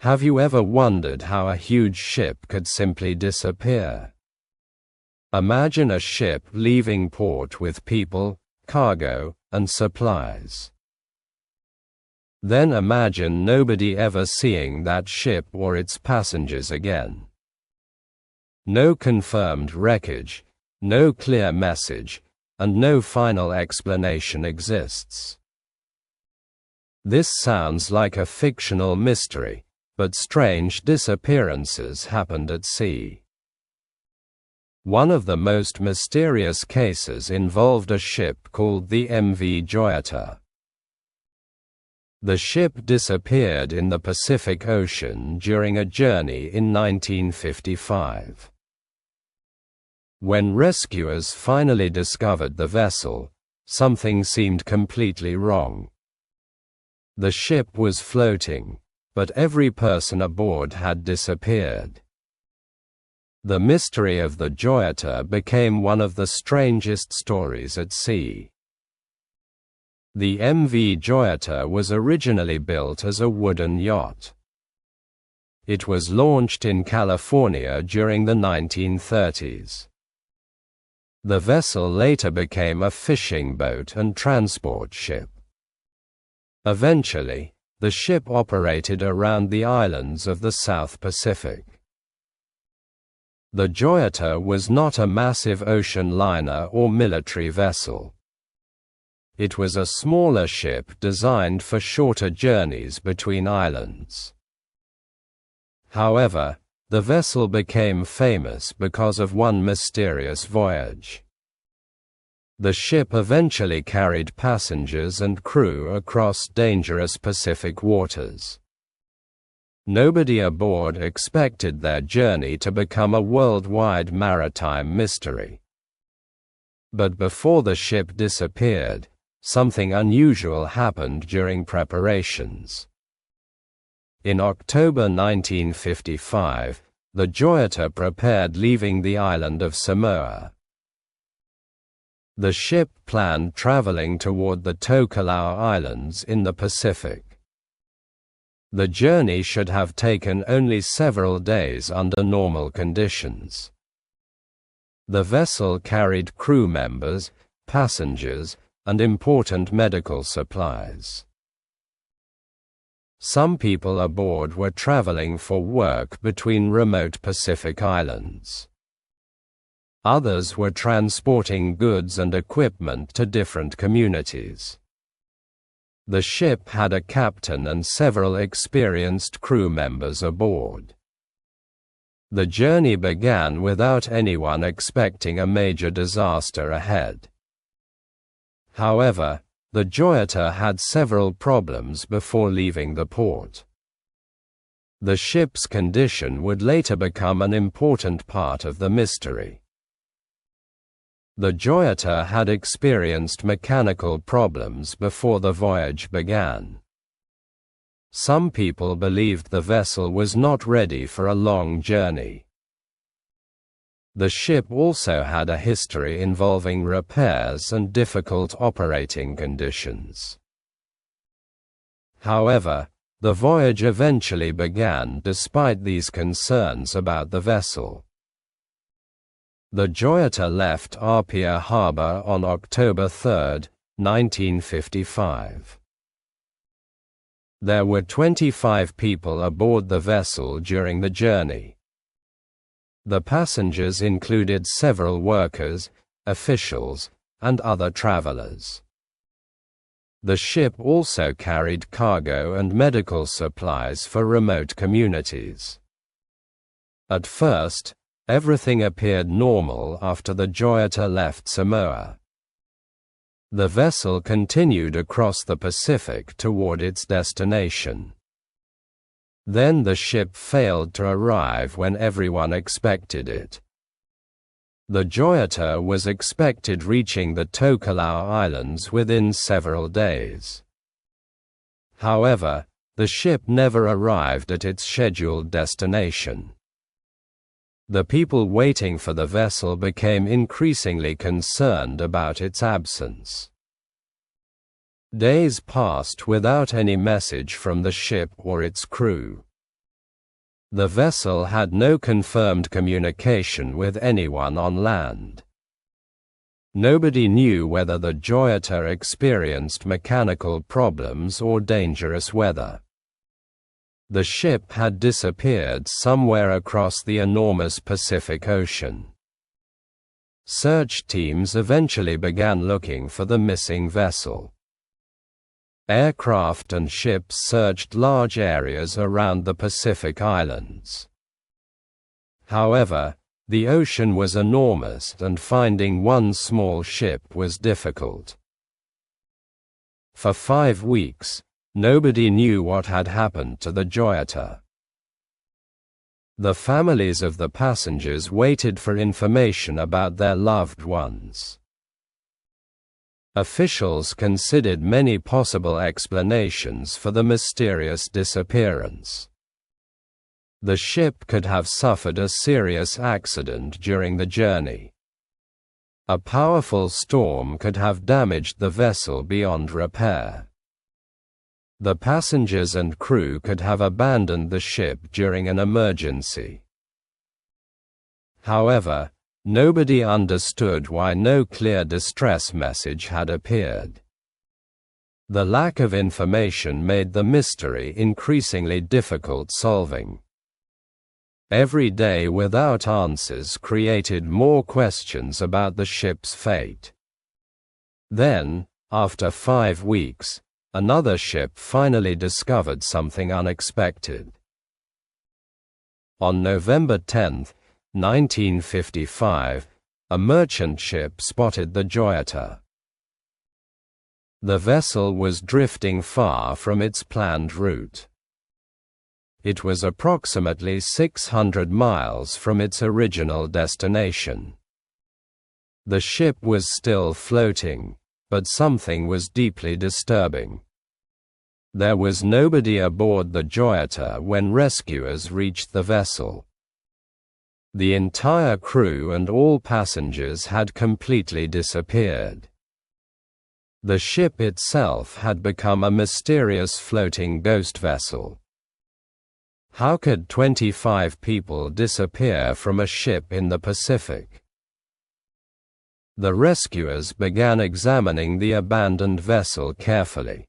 Have you ever wondered how a huge ship could simply disappear? Imagine a ship leaving port with people, cargo, and supplies. Then imagine nobody ever seeing that ship or its passengers again. No confirmed wreckage, no clear message, and no final explanation exists. This sounds like a fictional mystery, but strange disappearances happened at sea. One of the most mysterious cases involved a ship called the MV Joyita. The ship disappeared in the Pacific Ocean during a journey in 1955. When rescuers finally discovered the vessel, something seemed completely wrong. The ship was floating, but every person aboard had disappeared. The mystery of the Joyita became one of the strangest stories at sea. The MV Joyita was originally built as a wooden yacht. It was launched in California during the 1930s. The vessel later became a fishing boat and transport ship. Eventually, the ship operated around the islands of the South Pacific. The Joyita was not a massive ocean liner or military vessel. It was a smaller ship designed for shorter journeys between islands. However, the vessel became famous because of one mysterious voyage. The ship eventually carried passengers and crew across dangerous Pacific waters. Nobody aboard expected their journey to become a worldwide maritime mystery. But before the ship disappeared, something unusual happened during preparations. In October 1955, the Joyita prepared leaving the island of Samoa. The ship planned traveling toward the Tokelau Islands in the Pacific. The journey should have taken only several days under normal conditions. The vessel carried crew members, passengers, and important medical supplies. Some people aboard were traveling for work between remote Pacific islands. Others were transporting goods and equipment to different communities. The ship had a captain and several experienced crew members aboard. The journey began without anyone expecting a major disaster ahead. However, the Joyita had several problems before leaving the port. The ship's condition would later become an important part of the mystery. The Joyita had experienced mechanical problems before the voyage began. Some people believed the vessel was not ready for a long journey. The ship also had a history involving repairs and difficult operating conditions. However, the voyage eventually began despite these concerns about the vessel. The Joyita left Apia Harbor on October 3, 1955. There were 25 people aboard the vessel during the journey. The passengers included several workers, officials, and other travelers. The ship also carried cargo and medical supplies for remote communities. At first, everything appeared normal after the Joyita left Samoa. The vessel continued across the Pacific toward its destination. Then the ship failed to arrive when everyone expected it. The Joyita was expected reaching the Tokelau Islands within several days. However, the ship never arrived at its scheduled destination. The people waiting for the vessel became increasingly concerned about its absence. Days passed without any message from the ship or its crew. The vessel had no confirmed communication with anyone on land. Nobody knew whether the Joyita experienced mechanical problems or dangerous weather. The ship had disappeared somewhere across the enormous Pacific Ocean. Search teams eventually began looking for the missing vessel. Aircraft and ships searched large areas around the Pacific Islands. However, the ocean was enormous and finding one small ship was difficult. For 5 weeks, nobody knew what had happened to the Joyita. The families of the passengers waited for information about their loved ones. Officials considered many possible explanations for the mysterious disappearance. The ship could have suffered a serious accident during the journey. A powerful storm could have damaged the vessel beyond repair. The passengers and crew could have abandoned the ship during an emergency. However, nobody understood why no clear distress message had appeared. The lack of information made the mystery increasingly difficult solving. Every day without answers created more questions about the ship's fate. Then, after 5 weeks, another ship finally discovered something unexpected. On November 10, 1955, a merchant ship spotted the Joyita. The vessel was drifting far from its planned route. It was approximately 600 miles from its original destination. The ship was still floating, but something was deeply disturbing. There was nobody aboard the Joyita when rescuers reached the vessel. The entire crew and all passengers had completely disappeared. The ship itself had become a mysterious floating ghost vessel. How could 25 people disappear from a ship in the Pacific? The rescuers began examining the abandoned vessel carefully.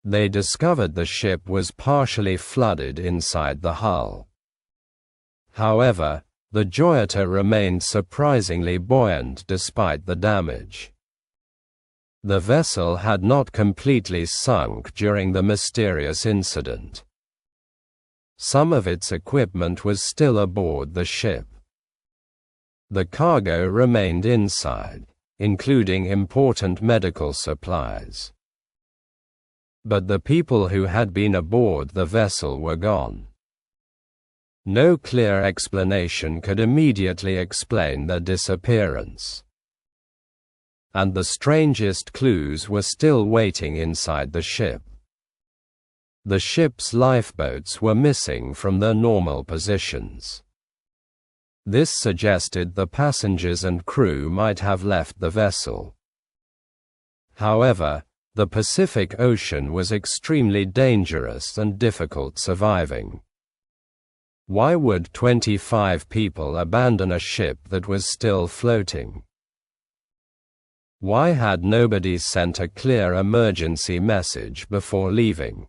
They discovered the ship was partially flooded inside the hull. However, the Joyita remained surprisingly buoyant despite the damage. The vessel had not completely sunk during the mysterious incident. Some of its equipment was still aboard the ship. The cargo remained inside, including important medical supplies. But the people who had been aboard the vessel were gone. No clear explanation could immediately explain their disappearance. And the strangest clues were still waiting inside the ship. The ship's lifeboats were missing from their normal positions. This suggested the passengers and crew might have left the vessel. However, the Pacific Ocean was extremely dangerous and difficult surviving. Why would 25 people abandon a ship that was still floating? Why had nobody sent a clear emergency message before leaving?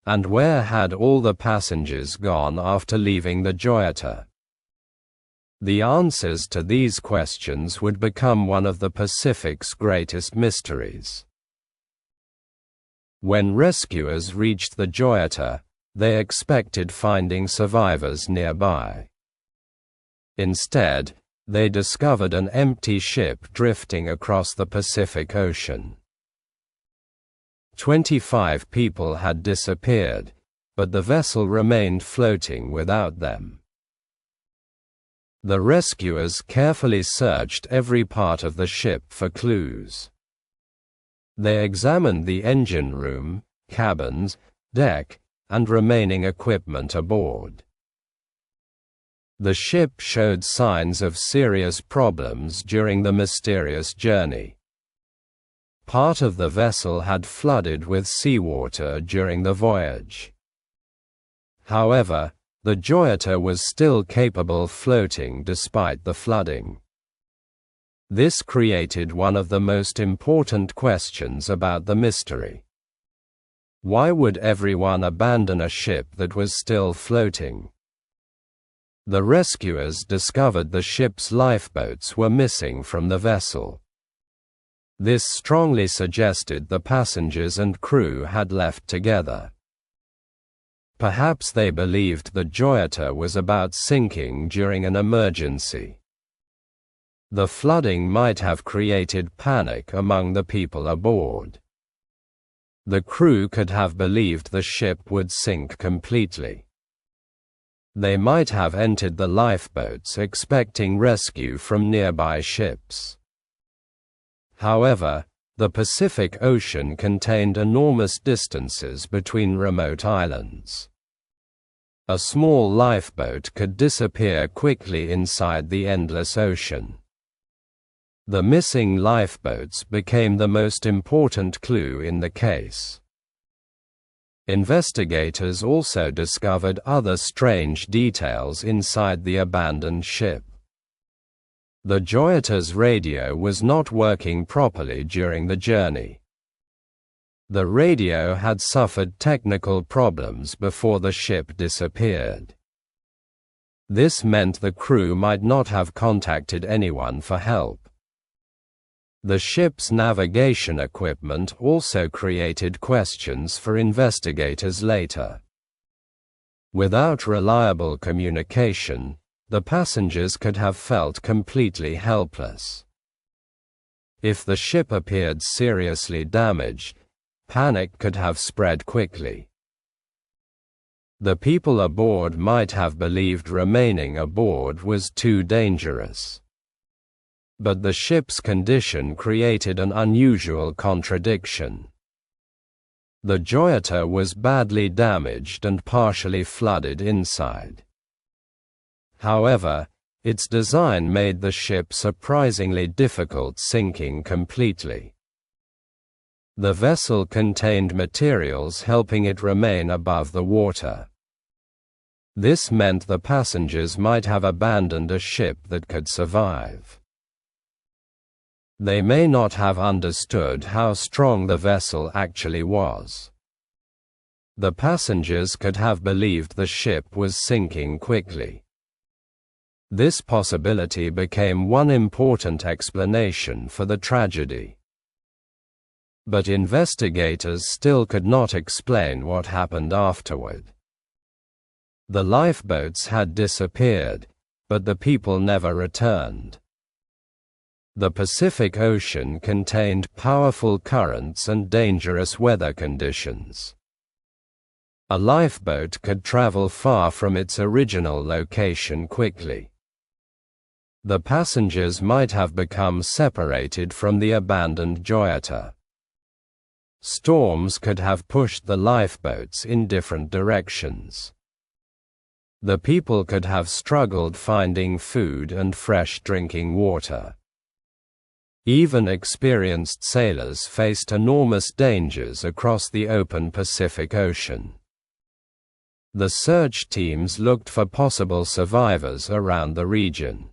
And where had all the passengers gone after leaving the Joyita? The answers to these questions would become one of the Pacific's greatest mysteries. When rescuers reached the Joyita, they expected finding survivors nearby. Instead, they discovered an empty ship drifting across the Pacific Ocean. 25 people had disappeared, but the vessel remained floating without them. The rescuers carefully searched every part of the ship for clues. They examined the engine room, cabins, deck, and remaining equipment aboard. The ship showed signs of serious problems during the mysterious journey. Part of the vessel had flooded with seawater during the voyage. However, the Joyita was still capable floating despite the flooding. This created one of the most important questions about the mystery. Why would everyone abandon a ship that was still floating? The rescuers discovered the ship's lifeboats were missing from the vessel. This strongly suggested the passengers and crew had left together. Perhaps they believed the Joyita was about sinking during an emergency. The flooding might have created panic among the people aboard. The crew could have believed the ship would sink completely. They might have entered the lifeboats expecting rescue from nearby ships. However, the Pacific Ocean contained enormous distances between remote islands. A small lifeboat could disappear quickly inside the endless ocean. The missing lifeboats became the most important clue in the case. Investigators also discovered other strange details inside the abandoned ship. The Joyita's radio was not working properly during the journey. The radio had suffered technical problems before the ship disappeared. This meant the crew might not have contacted anyone for help. The ship's navigation equipment also created questions for investigators later. Without reliable communication, the passengers could have felt completely helpless. If the ship appeared seriously damaged, panic could have spread quickly. The people aboard might have believed remaining aboard was too dangerous. But the ship's condition created an unusual contradiction. The Joyita was badly damaged and partially flooded inside. However, its design made the ship surprisingly difficult sinking completely. The vessel contained materials helping it remain above the water. This meant the passengers might have abandoned a ship that could survive. They may not have understood how strong the vessel actually was. The passengers could have believed the ship was sinking quickly. This possibility became one important explanation for the tragedy. But investigators still could not explain what happened afterward. The lifeboats had disappeared, but the people never returned. The Pacific Ocean contained powerful currents and dangerous weather conditions. A lifeboat could travel far from its original location quickly. The passengers might have become separated from the abandoned Joyita. Storms could have pushed the lifeboats in different directions. The people could have struggled finding food and fresh drinking water. Even experienced sailors faced enormous dangers across the open Pacific Ocean. The search teams looked for possible survivors around the region.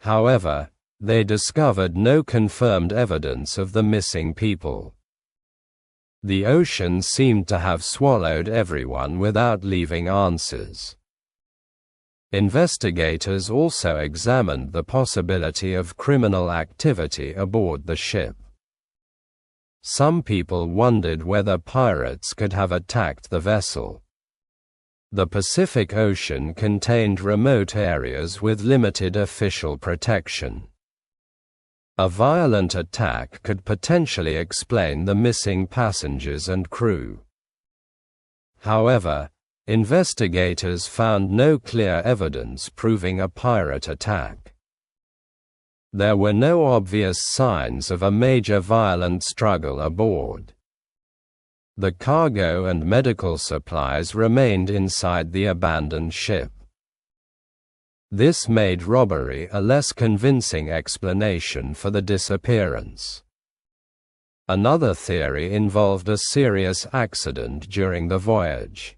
However, they discovered no confirmed evidence of the missing people. The ocean seemed to have swallowed everyone without leaving answers. Investigators also examined the possibility of criminal activity aboard the ship. Some people wondered whether pirates could have attacked the vessel. The Pacific Ocean contained remote areas with limited official protection. A violent attack could potentially explain the missing passengers and crew. However, investigators found no clear evidence proving a pirate attack. There were no obvious signs of a major violent struggle aboard. The cargo and medical supplies remained inside the abandoned ship. This made robbery a less convincing explanation for the disappearance. Another theory involved a serious accident during the voyage.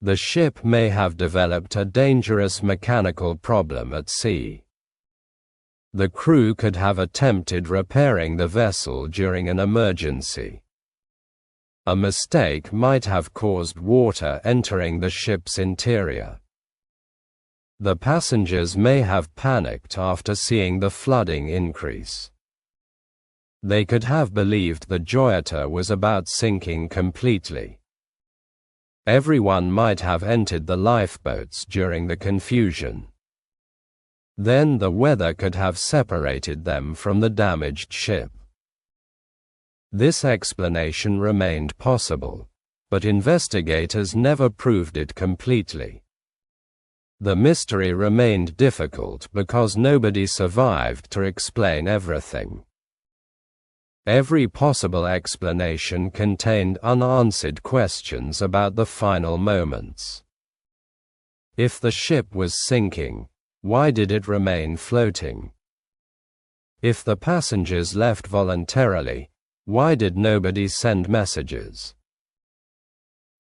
The ship may have developed a dangerous mechanical problem at sea. The crew could have attempted repairing the vessel during an emergency. A mistake might have caused water entering the ship's interior. The passengers may have panicked after seeing the flooding increase. They could have believed the Joyita was about sinking completely. Everyone might have entered the lifeboats during the confusion. Then the weather could have separated them from the damaged ship. This explanation remained possible, but investigators never proved it completely. The mystery remained difficult because nobody survived to explain everything. Every possible explanation contained unanswered questions about the final moments. If the ship was sinking, why did it remain floating? If the passengers left voluntarily, why did nobody send messages?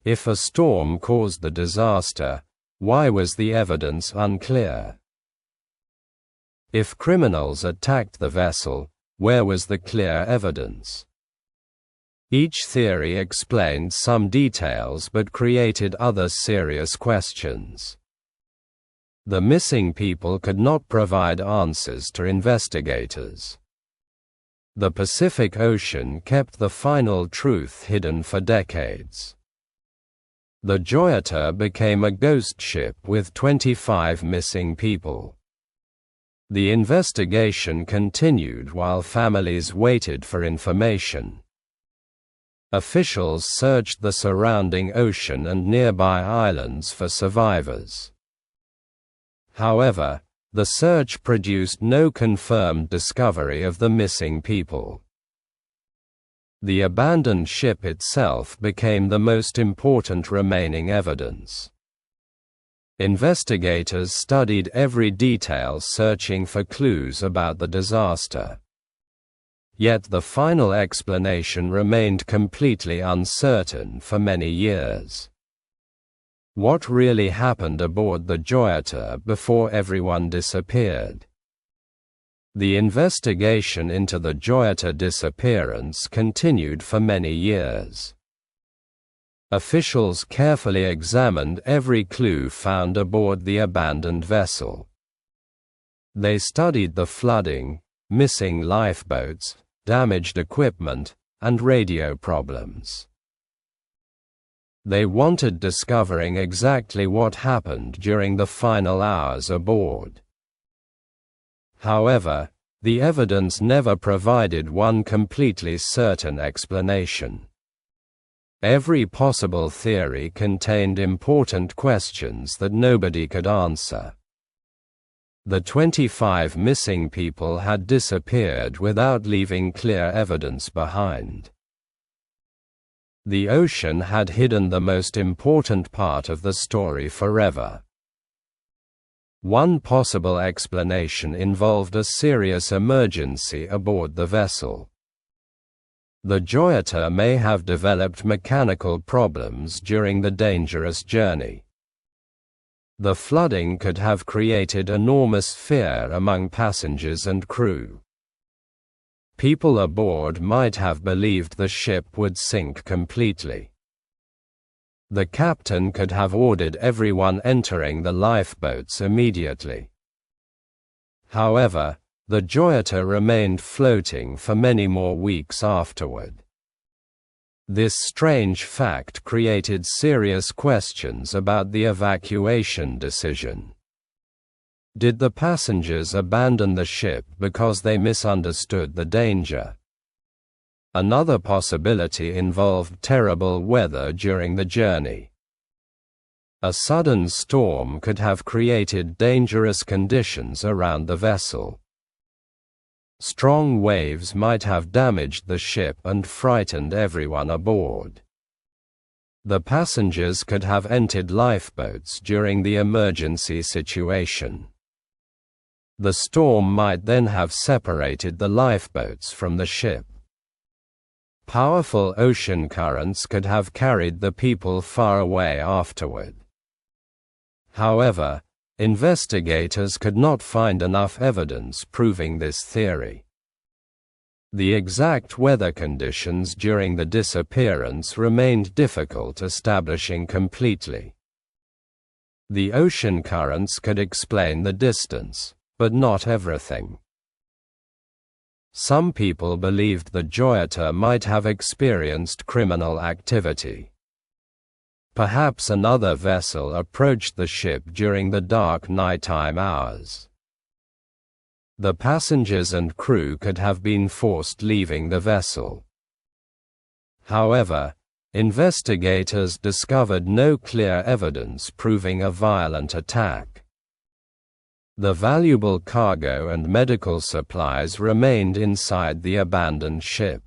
If a storm caused the disaster, why was the evidence unclear? If criminals attacked the vessel, where was the clear evidence? Each theory explained some details but created other serious questions. The missing people could not provide answers to investigators. The Pacific Ocean kept the final truth hidden for decades. The Joyita became a ghost ship with 25 missing people. The investigation continued while families waited for information. Officials searched the surrounding ocean and nearby islands for survivors. However, the search produced no confirmed discovery of the missing people. The abandoned ship itself became the most important remaining evidence. Investigators studied every detail searching for clues about the disaster. Yet the final explanation remained completely uncertain for many years. What really happened aboard the Joyita before everyone disappeared? The investigation into the Joyita disappearance continued for many years. Officials carefully examined every clue found aboard the abandoned vessel. They studied the flooding, missing lifeboats, damaged equipment, and radio problems. They wanted discovering exactly what happened during the final hours aboard. However, the evidence never provided one completely certain explanation. Every possible theory contained important questions that nobody could answer. The 25 missing people had disappeared without leaving clear evidence behind. The ocean had hidden the most important part of the story forever. One possible explanation involved a serious emergency aboard the vessel. The Joyita may have developed mechanical problems during the dangerous journey. The flooding could have created enormous fear among passengers and crew. People aboard might have believed the ship would sink completely. The captain could have ordered everyone entering the lifeboats immediately. However, the Joyita remained floating for many more weeks afterward. This strange fact created serious questions about the evacuation decision. Did the passengers abandon the ship because they misunderstood the danger? Another possibility involved terrible weather during the journey. A sudden storm could have created dangerous conditions around the vessel. Strong waves might have damaged the ship and frightened everyone aboard. The passengers could have entered lifeboats during the emergency situation. The storm might then have separated the lifeboats from the ship. Powerful ocean currents could have carried the people far away afterward. However, investigators could not find enough evidence proving this theory. The exact weather conditions during the disappearance remained difficult establishing completely. The ocean currents could explain the distance, but not everything. Some people believed the Joyita might have experienced criminal activity. Perhaps another vessel approached the ship during the dark nighttime hours. The passengers and crew could have been forced leaving the vessel. However, investigators discovered no clear evidence proving a violent attack. The valuable cargo and medical supplies remained inside the abandoned ship.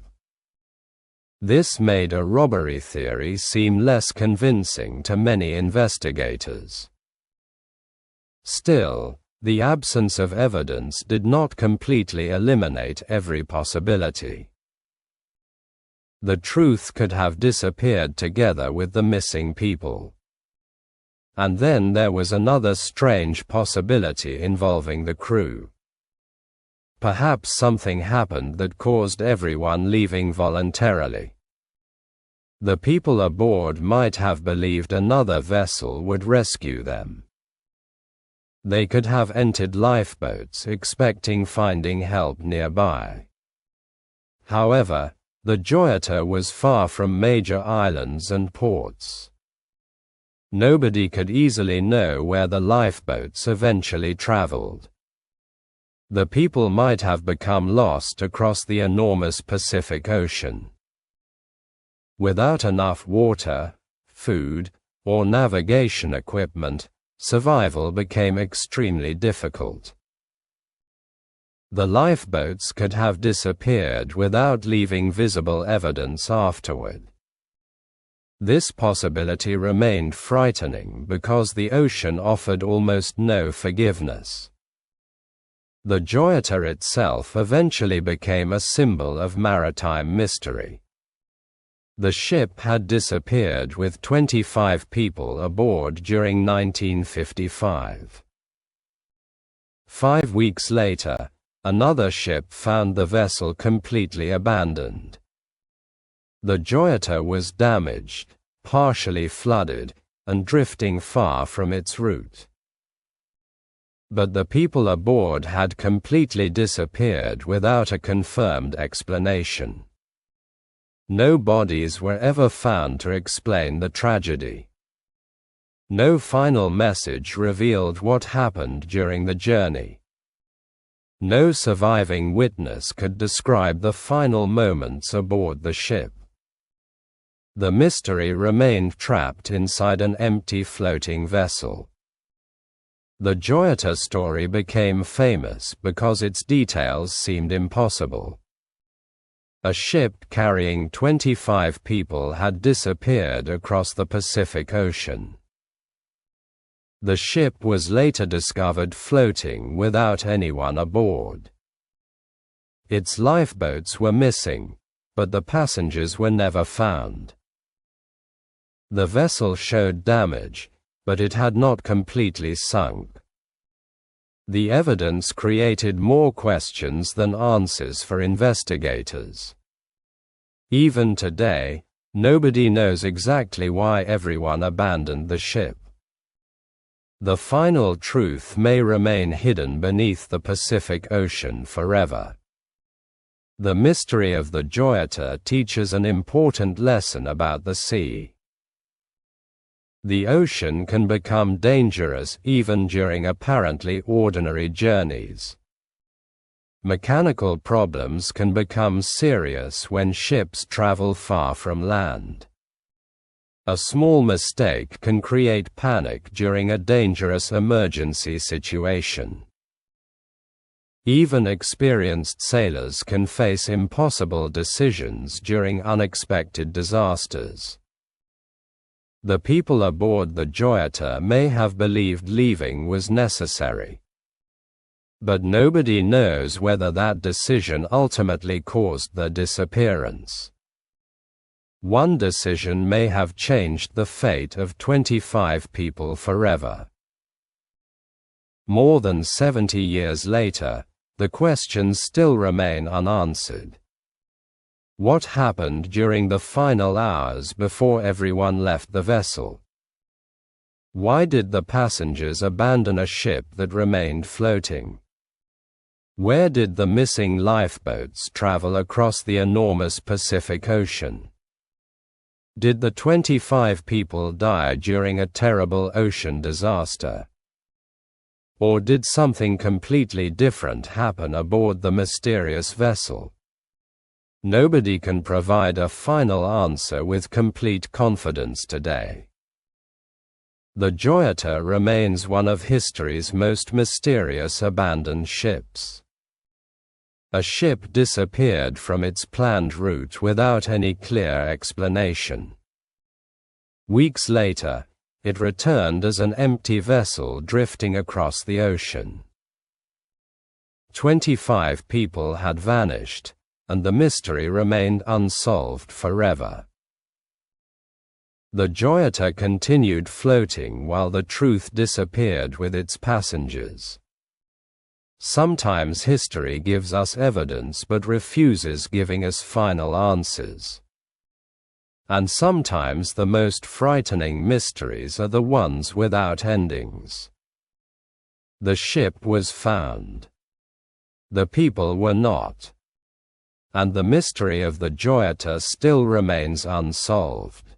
This made a robbery theory seem less convincing to many investigators. Still, the absence of evidence did not completely eliminate every possibility. The truth could have disappeared together with the missing people. And then there was another strange possibility involving the crew. Perhaps something happened that caused everyone leaving voluntarily. The people aboard might have believed another vessel would rescue them. They could have entered lifeboats expecting finding help nearby. However, the Joyita was far from major islands and ports. Nobody could easily know where the lifeboats eventually traveled. The people might have become lost across the enormous Pacific Ocean. Without enough water, food, or navigation equipment, survival became extremely difficult. The lifeboats could have disappeared without leaving visible evidence afterward. This possibility remained frightening because the ocean offered almost no forgiveness. The Joyita itself eventually became a symbol of maritime mystery. The ship had disappeared with 25 people aboard during 1955. 5 weeks later, another ship found the vessel completely abandoned. The Joyita was damaged, partially flooded, and drifting far from its route. But the people aboard had completely disappeared without a confirmed explanation. No bodies were ever found to explain the tragedy. No final message revealed what happened during the journey. No surviving witness could describe the final moments aboard the ship. The mystery remained trapped inside an empty floating vessel. The Joyita story became famous because its details seemed impossible. A ship carrying 25 people had disappeared across the Pacific Ocean. The ship was later discovered floating without anyone aboard. Its lifeboats were missing, but the passengers were never found. The vessel showed damage, but it had not completely sunk. The evidence created more questions than answers for investigators. Even today, nobody knows exactly why everyone abandoned the ship. The final truth may remain hidden beneath the Pacific Ocean forever. The mystery of the Joyita teaches an important lesson about the sea. The ocean can become dangerous even during apparently ordinary journeys. Mechanical problems can become serious when ships travel far from land. A small mistake can create panic during a dangerous emergency situation. Even experienced sailors can face impossible decisions during unexpected disasters. The people aboard the Joyita may have believed leaving was necessary. But nobody knows whether that decision ultimately caused their disappearance. One decision may have changed the fate of 25 people forever. More than 70 years later, the questions still remain unanswered. What happened during the final hours before everyone left the vessel? Why did the passengers abandon a ship that remained floating? Where did the missing lifeboats travel across the enormous Pacific Ocean? Did the 25 people die during a terrible ocean disaster? Or did something completely different happen aboard the mysterious vessel? Nobody can provide a final answer with complete confidence today. The Joyita remains one of history's most mysterious abandoned ships. A ship disappeared from its planned route without any clear explanation. Weeks later, it returned as an empty vessel drifting across the ocean. 25 people had vanished, and the mystery remained unsolved forever. The Joyita continued floating while the truth disappeared with its passengers. Sometimes history gives us evidence but refuses giving us final answers. And sometimes the most frightening mysteries are the ones without endings. The ship was found. The people were not. And the mystery of the Joyita still remains unsolved.